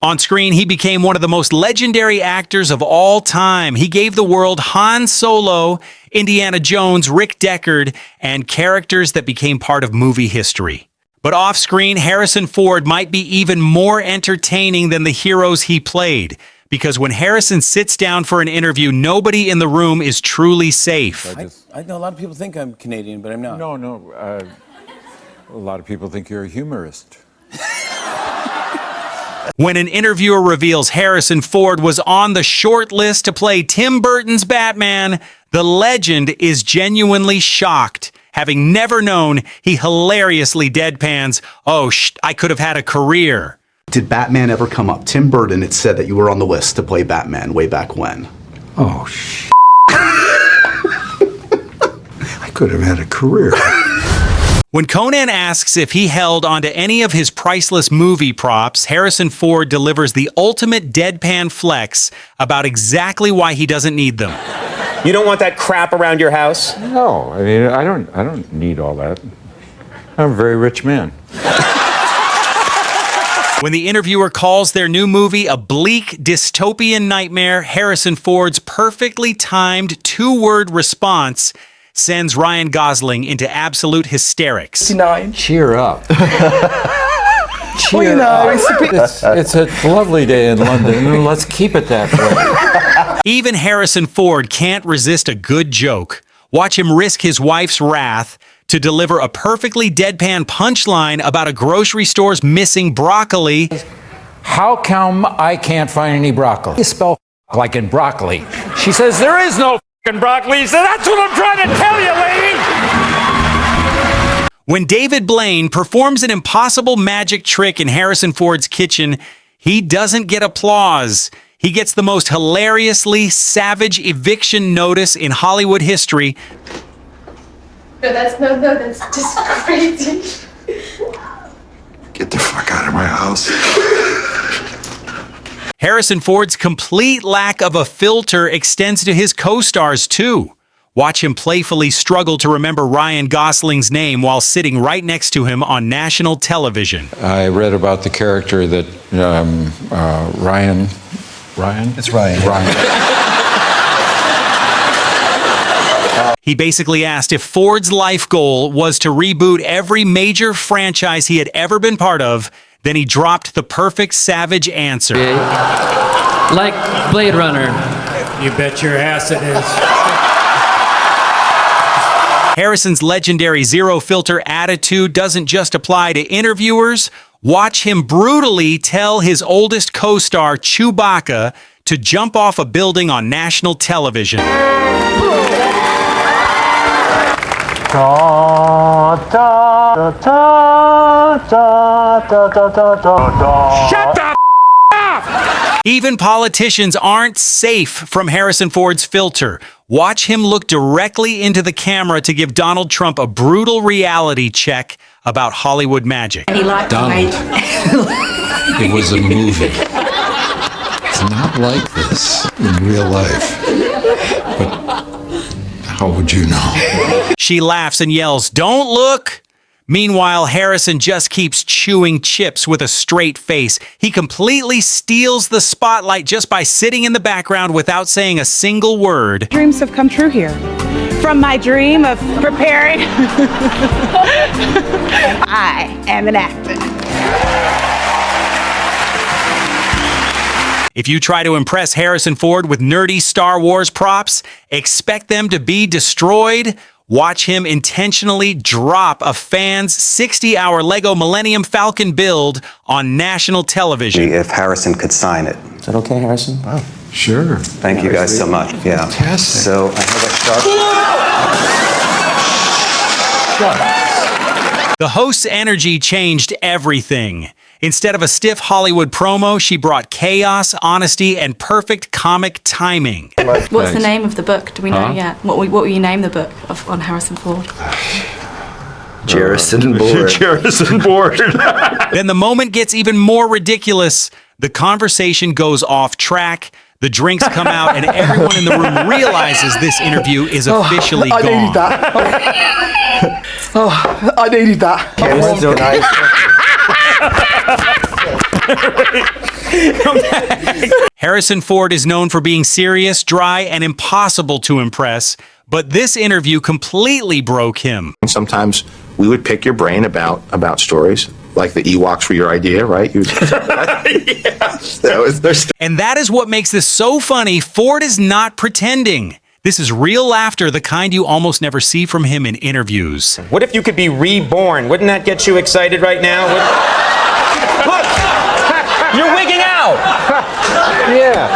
On screen, he became one of the most legendary actors of all time. He gave the world Han Solo, Indiana Jones, Rick Deckard, and characters that became part of movie history. But off-screen, Harrison Ford might be even more entertaining than the heroes he played, because when Harrison sits down for an interview, nobody in the room is truly safe. I know a lot of people think I'm Canadian, but I'm not. No. A lot of people think you're a humorist. When an interviewer reveals Harrison Ford was on the short list to play Tim Burton's Batman, the legend is genuinely shocked, having never known he hilariously deadpans, "Oh, I could have had a career." Did Batman ever come up? Tim Burton had said that you were on the list to play Batman way back when. Oh, I could have had a career. When Conan asks if he held onto any of his priceless movie props, Harrison Ford delivers the ultimate deadpan flex about exactly why he doesn't need them. You don't want that crap around your house? No, I mean, I don't need all that. I'm a very rich man. When the interviewer calls their new movie a bleak dystopian nightmare, Harrison Ford's perfectly timed two-word response sends Ryan Gosling into absolute hysterics. Cheer up. Cheer up. It's a lovely day in London, and let's keep it that way. Even Harrison Ford can't resist a good joke. Watch him risk his wife's wrath to deliver a perfectly deadpan punchline about a grocery store's missing broccoli. How come I can't find any broccoli? You spell like in broccoli. She says, there is no broccoli. He said, that's what I'm trying to tell you, lady. When David Blaine performs an impossible magic trick in Harrison Ford's kitchen, he doesn't get applause. He gets the most hilariously savage eviction notice in Hollywood history. No, that's just crazy. Get the fuck out of my house. Harrison Ford's complete lack of a filter extends to his co-stars too. Watch him playfully struggle to remember Ryan Gosling's name while sitting right next to him on national television. I read about the character that Ryan? It's Ryan. He basically asked if Ford's life goal was to reboot every major franchise he had ever been part of. Then he dropped the perfect savage answer. Like Blade Runner. You bet your ass it is. Harrison's legendary zero-filter attitude doesn't just apply to interviewers. Watch him brutally tell his oldest co-star, Chewbacca, to jump off a building on national television. Shut the up! Even politicians aren't safe from Harrison Ford's filter. Watch him look directly into the camera to give Donald Trump a brutal reality check about Hollywood magic. Donald, it was a movie. It's not like this in real life. But how would you know? She laughs and yells, "Don't look!" Meanwhile, Harrison just keeps chewing chips with a straight face. He completely steals the spotlight just by sitting in the background without saying a single word. Dreams have come true here. From my dream of preparing, I am an actor. If you try to impress Harrison Ford with nerdy Star Wars props, expect them to be destroyed. Watch him intentionally drop a fan's 60-hour Lego Millennium Falcon build on national television. If Harrison could sign it. Is that okay, Harrison? Wow. Sure. Thank you guys so much. Yeah. Fantastic. So I have a sharp... The host's energy changed everything. Instead of a stiff Hollywood promo, she brought chaos, honesty, and perfect comic timing. What's the name of the book? Do we know yet? What will you name the book on Harrison Ford? Jerrison Board. Jerrison Board. Then the moment gets even more ridiculous. The conversation goes off track. The drinks come out, and everyone in the room realizes this interview is officially gone. I needed that. I needed that. Harrison Ford is known for being serious, dry, and impossible to impress, but this interview completely broke him. Sometimes we would pick your brain about stories, like the Ewoks were your idea, right? Yes, and that is what makes this so funny. Ford is not pretending. This is real laughter, the kind you almost never see from him in interviews. What if you could be reborn? Wouldn't that get you excited right now? Look! You're wigging out! Yeah.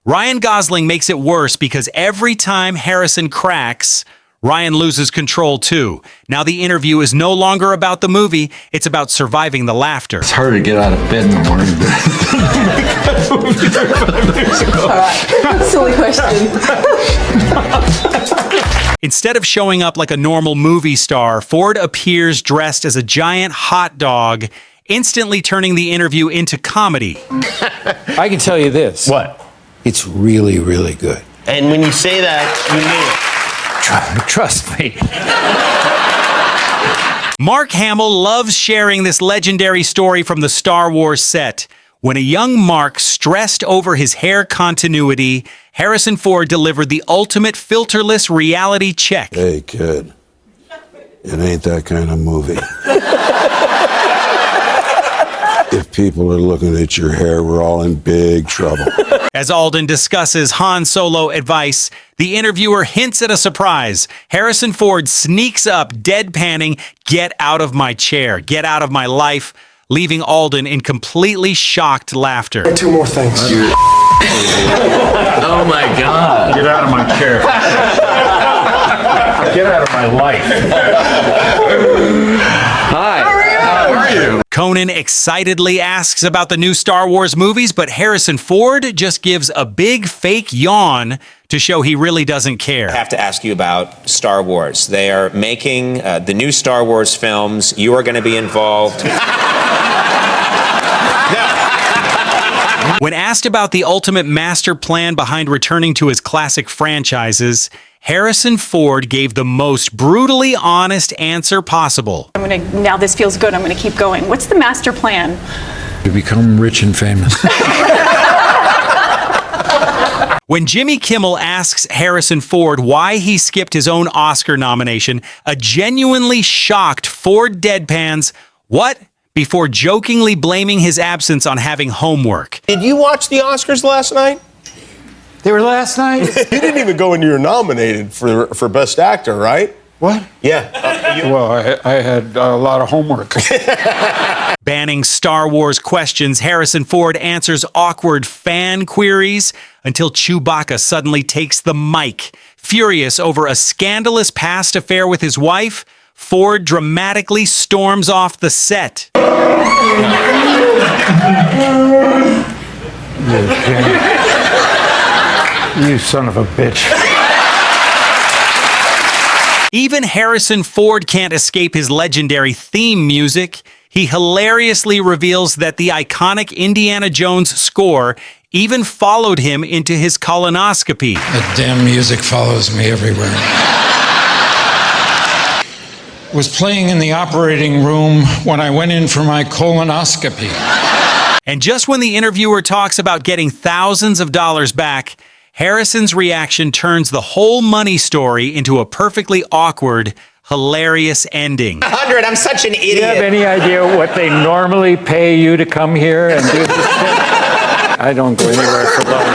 Ryan Gosling makes it worse because every time Harrison cracks, Ryan loses control too. Now the interview is no longer about the movie, it's about surviving the laughter. It's hard to get out of bed in the morning. Silly question. Instead of showing up like a normal movie star, Ford appears dressed as a giant hot dog, instantly turning the interview into comedy. I can tell you this. What? It's really, really good. And when you say that, you mean it. Trust me. Mark Hamill loves sharing this legendary story from the Star Wars set. When a young Mark stressed over his hair continuity, Harrison Ford delivered the ultimate filterless reality check. Hey, kid, it ain't that kind of movie. If people are looking at your hair, we're all in big trouble. As Alden discusses Han Solo advice, the interviewer hints at a surprise. Harrison Ford sneaks up, deadpanning, "Get out of my chair, get out of my life," leaving Alden in completely shocked laughter. 2 more things. Oh my God. Get out of my chair. Get out of my life. Hi. How are you? Conan excitedly asks about the new Star Wars movies, but Harrison Ford just gives a big fake yawn to show he really doesn't care. I have to ask you about Star Wars. They are making the new Star Wars films. You are going to be involved. When asked about the ultimate master plan behind returning to his classic franchises, Harrison Ford gave the most brutally honest answer possible. Now this feels good, I'm gonna keep going. What's the master plan? To become rich and famous. When Jimmy Kimmel asks Harrison Ford why he skipped his own Oscar nomination, a genuinely shocked Ford deadpans, "What?" before jokingly blaming his absence on having homework. Did you watch the Oscars last night? They were last night? You didn't even go into your nominated for Best Actor, right? What? Yeah. Well, I had a lot of homework. Banning Star Wars questions, Harrison Ford answers awkward fan queries until Chewbacca suddenly takes the mic. Furious over a scandalous past affair with his wife, Ford dramatically storms off the set. You son of a bitch. Even Harrison Ford can't escape his legendary theme music. He hilariously reveals that the iconic Indiana Jones score even followed him into his colonoscopy. That damn music follows me everywhere. Was playing in the operating room when I went in for my colonoscopy. And just when the interviewer talks about getting thousands of dollars back, Harrison's reaction turns the whole money story into a perfectly awkward, hilarious ending. 100, I'm such an idiot. Do you have any idea what they normally pay you to come here and do this thing? I don't go anywhere for love.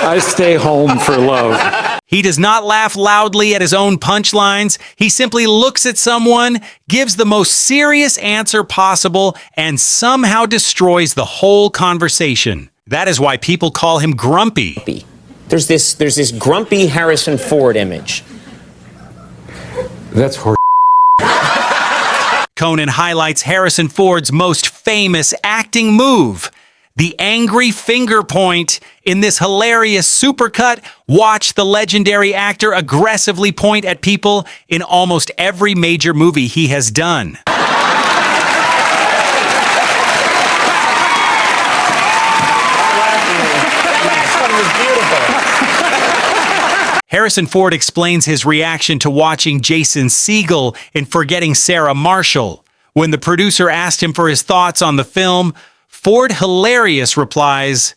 I stay home for love. He does not laugh loudly at his own punchlines. He simply looks at someone, gives the most serious answer possible, and somehow destroys the whole conversation. That is why people call him grumpy. There's this grumpy Harrison Ford image. That's horse. Conan highlights Harrison Ford's most famous acting move, the angry finger point. In this hilarious supercut, watch the legendary actor aggressively point at people in almost every major movie he has done. Harrison Ford explains his reaction to watching Jason Segel in Forgetting Sarah Marshall. When the producer asked him for his thoughts on the film, Ford, hilarious, replies,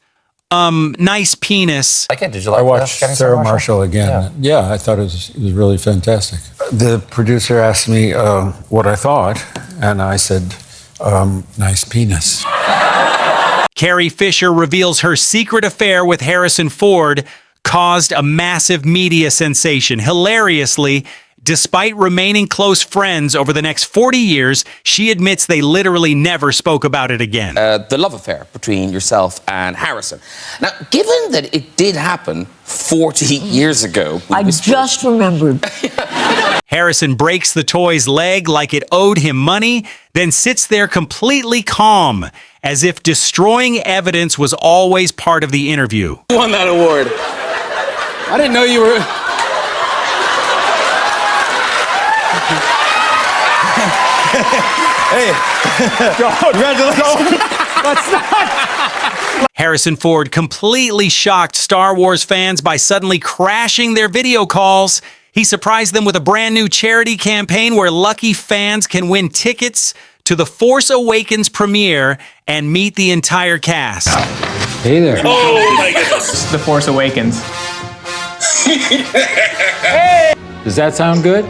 nice penis. Did you I watched Sarah Marshall again. Yeah, I thought it was really fantastic. The producer asked me what I thought, and I said, nice penis. Carrie Fisher reveals her secret affair with Harrison Ford caused a massive media sensation. Hilariously, despite remaining close friends over the next 40 years, she admits they literally never spoke about it again. The love affair between yourself and Harrison. Now, given that it did happen 40 years ago... I just remembered. Harrison breaks the toy's leg like it owed him money, then sits there completely calm, as if destroying evidence was always part of the interview. Who won that award? I didn't know you were... Hey, congratulations. Harrison Ford completely shocked Star Wars fans by suddenly crashing their video calls. He surprised them with a brand new charity campaign where lucky fans can win tickets to The Force Awakens premiere and meet the entire cast. Hey there. Oh my goodness. The Force Awakens. Does that sound good?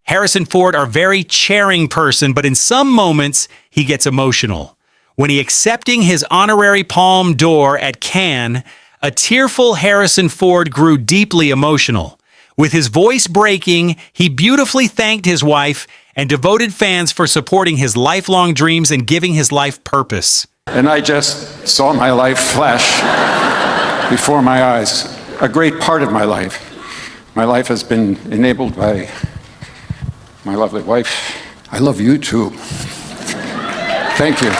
Harrison Ford, a very caring person, but in some moments, he gets emotional. When he accepting his honorary Palme d'Or at Cannes, a tearful Harrison Ford grew deeply emotional. With his voice breaking, he beautifully thanked his wife and devoted fans for supporting his lifelong dreams and giving his life purpose. And I just saw my life flash before my eyes, a great part of my life. My life has been enabled by my lovely wife. I love you too. Thank you.